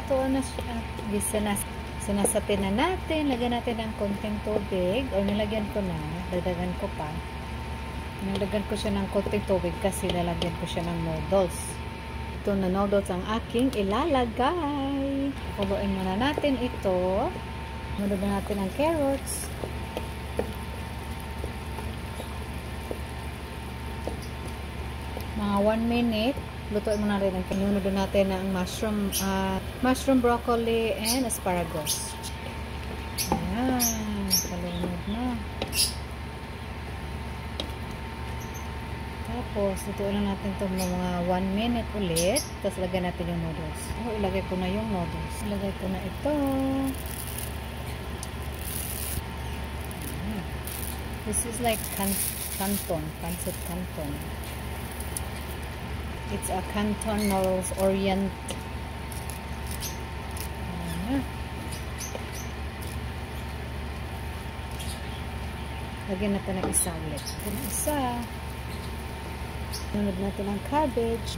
ito na siya. Sinasapin na natin. Lagyan natin ng konting tubig. O nilagyan ko na. Dagdagan ko pa. Nilagyan ko siya ng konting tubig kasi lalagyan ko siya ng noodles. Ito na noodles ang aking ilalagay. Kuluin muna natin ito. Nilagyan natin ang carrots. Mga 1 minute. Lutuin muna rin ang kinunod natin ang mushroom, broccoli, and asparagus. Ayan. Kalunod na. Tapos, lutuin na natin ito mga 1 minute ulit. Tapos, lagyan natin yung noodles. Ilagay ko na yung noodles. Ilagay ko na ito. This is like canton. Pancit canton. It's a Canton noodles orient. Lagyan natin ng isa ulit. Isa. Nunod natin ang cabbage.